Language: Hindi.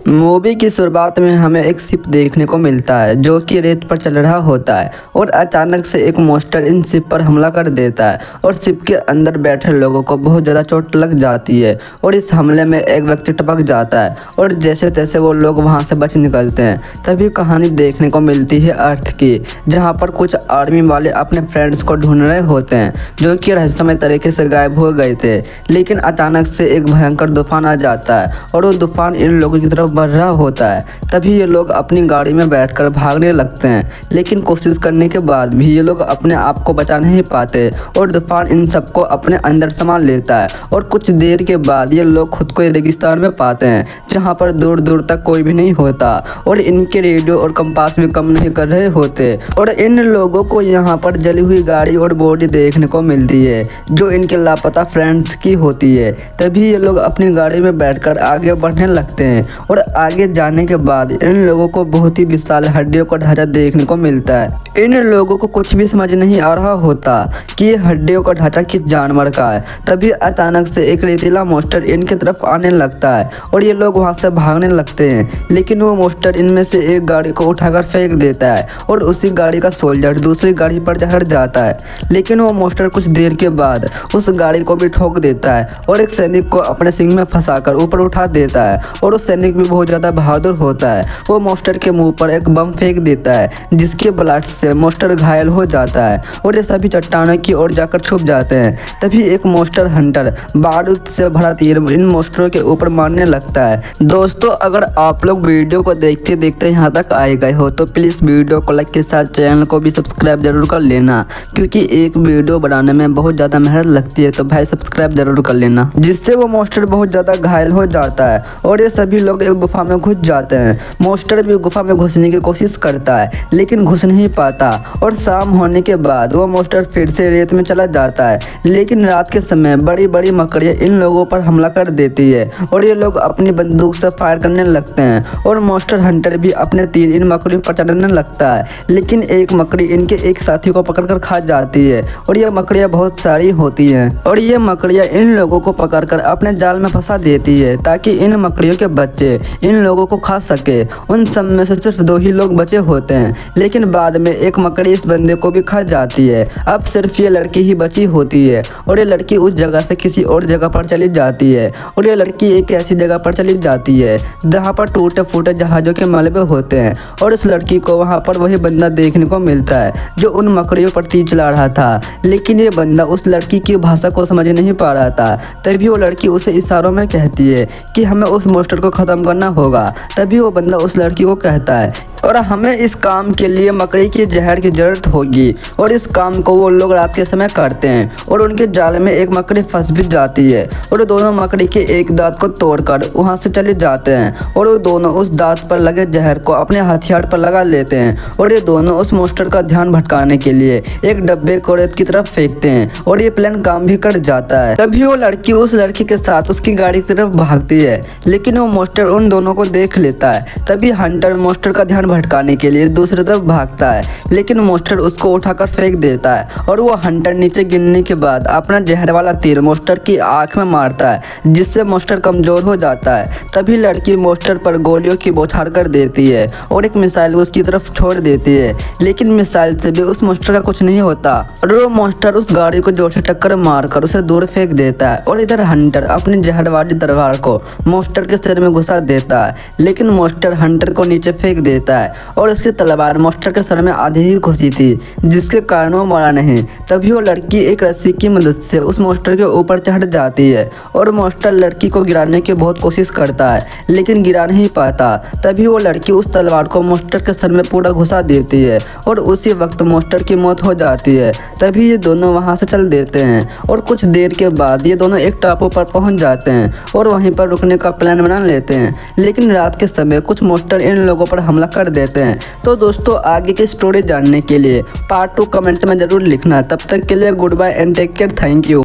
मूवी की शुरुआत में हमें एक शिप देखने को मिलता है जो कि रेत पर चल रहा होता है और अचानक से एक मॉन्स्टर इन शिप पर हमला कर देता है और शिप के अंदर बैठे लोगों को बहुत ज़्यादा चोट लग जाती है और इस हमले में एक व्यक्ति टपक जाता है और जैसे तैसे वो लोग वहां से बच निकलते हैं। तभी कहानी देखने को मिलती है अर्थ की, जहाँ पर कुछ आर्मी वाले अपने फ्रेंड्स को ढूंढ रहे होते हैं जो कि रहस्यमय तरीके से गायब हो गए थे। लेकिन अचानक से एक भयंकर तूफान आ जाता है और वो तूफान इन लोगों की तरफ बढ़ रहा होता है। तभी ये लोग अपनी गाड़ी में बैठकर भागने लगते हैं, लेकिन कोशिश करने के बाद भी ये लोग अपने आप को बचा नहीं पाते और तूफान इन सबको अपने अंदर संभाल लेता है। और कुछ देर के बाद ये लोग खुद को रेगिस्तान में पाते हैं जहाँ पर दूर दूर तक कोई भी नहीं होता और इनके रेडियो और कंपास भी कम नहीं कर रहे होते। और इन लोगों को यहाँ पर जली हुई गाड़ी और बॉडी देखने को मिलती है जो इनके लापता फ्रेंड्स की होती है। तभी ये लोग अपनी गाड़ी में बैठकर आगे बढ़ने लगते हैं और आगे जाने के बाद इन लोगों को बहुत ही विशाल हड्डियों का ढांचा देखने को मिलता है। इन लोगों को कुछ भी समझ नहीं आ रहा होता कि ये हड्डियों का ढांचा किस जानवर का है। तभी अचानक से एक रेतीला मॉन्स्टर इनकी तरफ आने लगता है और ये लोग वहां से भागने लगते हैं, लेकिन वो मॉन्स्टर इनमें से एक गाड़ी को उठाकर फेंक देता है और उसी गाड़ी का सोल्जर दूसरी गाड़ी पर चढ़ जाता है। लेकिन वो मॉन्स्टर कुछ देर के बाद उस गाड़ी को भी ठोक देता है और एक सैनिक को अपने सिंग में फंसाकर ऊपर उठा देता है और उस सैनिक भी बहुत ज़्यादा बहादुर होता है। वो मॉन्स्टर के मुंह पर एक बम फेंक देता है जिसके ब्लास्ट से मॉन्स्टर घायल हो जाता है और ये सभी चट्टानों की ओर जाकर छुप जाते हैं। तभी एक मॉन्स्टर हंटर बारूद से भरा तीर इन मॉन्स्टरों के ऊपर मारने लगता है। दोस्तों, अगर आप लोग वीडियो को देखते देखते यहाँ तक आए गए हो तो प्लीज़ वीडियो को लाइक के साथ चैनल को भी सब्सक्राइब जरूर कर लेना, क्योंकि एक वीडियो बनाने में बहुत ज़्यादा मेहनत लगती है। तो भाई सब्सक्राइब जरूर कर लेना। जिससे वो मॉन्स्टर बहुत ज़्यादा घायल हो जाता है और ये सभी लोग एक गुफा में घुस जाते हैं। मॉन्स्टर भी गुफा में घुसने की कोशिश करता है लेकिन घुस नहीं पाता और शाम होने के बाद वो मॉन्स्टर फिर से रेत में चला जाता है। लेकिन रात के समय बड़ी बड़ी मकड़ियाँ इन लोगों पर हमला कर देती है और ये लोग अपनी बंदूक से फायर करने लगते हैं और मॉन्स्टर हंटर भी अपने तीर इन मकड़ियों पर चढ़ने लगता है। लेकिन एक मकड़ी इनके एक साथी को पकड़कर खा जाती है और ये मकड़ियाँ बहुत सारी होती हैं और ये मकड़ियाँ इन लोगों को पकड़कर अपने जाल में फंसा देती है ताकि इन मकड़ियों के बच्चे इन लोगों को खा सके। उन सब में से सिर्फ 2 ही लोग बचे होते हैं, लेकिन बाद में एक मकड़ी इस बंदे को भी खा जाती है। अब सिर्फ ये लड़की ही बची होती है और ये लड़की उस जगह से किसी और जगह पर चली जाती है और ये लड़की एक ऐसी जगह पर चली जाती है जहाँ पर टूटे फूटे जहाज़ों के मलबे होते हैं और उस लड़की को वहाँ पर वही बंदा देखने को मिलता है जो उन मकड़ियों पर तीर चला रहा था। लेकिन ये बंदा उस लड़की की भाषा को समझ नहीं पा रहा था। तभी वो लड़की उसे इशारों में कहती है कि हमें उस मॉन्स्टर को ख़त्म करना होगा। तभी वो बंदा उस लड़की को कहता है और हमें इस काम के लिए मकड़ी की जहर की जरूरत होगी और इस काम को वो लोग रात के समय करते हैं और उनके जाल में एक मकड़ी फंस भी जाती है और दोनों मकड़ी के एक दांत को तोड़कर वहां से चले जाते हैं और वो दोनों उस दांत पर लगे जहर को अपने हथियार पर लगा लेते हैं और ये दोनों उस मॉन्स्टर का ध्यान भटकाने के लिए एक डब्बे को रेत की तरफ फेंकते हैं और ये प्लान काम भी कर जाता है। तभी वो लड़की उस लड़की के साथ उसकी गाड़ी की तरफ भागती है, लेकिन वो मॉन्स्टर उन दोनों को देख लेता है। तभी हंटर मॉन्स्टर का ध्यान भटकाने के लिए दूसरी तरफ भागता है, लेकिन मॉन्स्टर उसको उठाकर फेंक देता है और वो हंटर नीचे गिरने के बाद अपना जहर वाला तीर मॉन्स्टर की आंख में मारता है जिससे मॉन्स्टर कमजोर हो जाता है। तभी लड़की मॉन्स्टर पर गोलियों की बौछार कर देती है और एक मिसाइल उसकी तरफ छोड़ देती है, लेकिन मिसाइल से भी उस मॉन्स्टर का कुछ नहीं होता और वो मॉन्स्टर उस गाड़ी को जोर से टक्कर मारकर उसे दूर फेंक देता है। और इधर हंटर अपनी जहर वाली तलवार को मॉन्स्टर के सिर में घुसा देता है, लेकिन मॉन्स्टर हंटर को नीचे फेंक देता है और उसकी तलवार मॉन्स्टर के सर में आधी ही घुसी थी जिसके कारण वो मरा नहीं। तभी वो लड़की एक रस्सी की मदद से उस मॉन्स्टर के ऊपर चढ़ जाती है और मॉन्स्टर लड़की को गिराने की बहुत कोशिश करता है लेकिन गिरा नहीं पाता। तभी वो लड़की उस तलवार को मॉन्स्टर के सर में पूरा घुसा देती है और उसी वक्त मॉन्स्टर की मौत हो जाती है। तभी ये दोनों वहाँ से चल देते हैं और कुछ देर के बाद ये दोनों एक टापू पर पहुँच जाते हैं और वहीं पर रुकने का प्लान बना लेते हैं। लेकिन रात के समय कुछ मॉन्स्टर इन लोगों पर हमला कर देते हैं। तो दोस्तों, आगे की स्टोरी जानने के लिए पार्ट 2 कमेंट में जरूर लिखना। तब तक के लिए goodbye and take care. Thank you.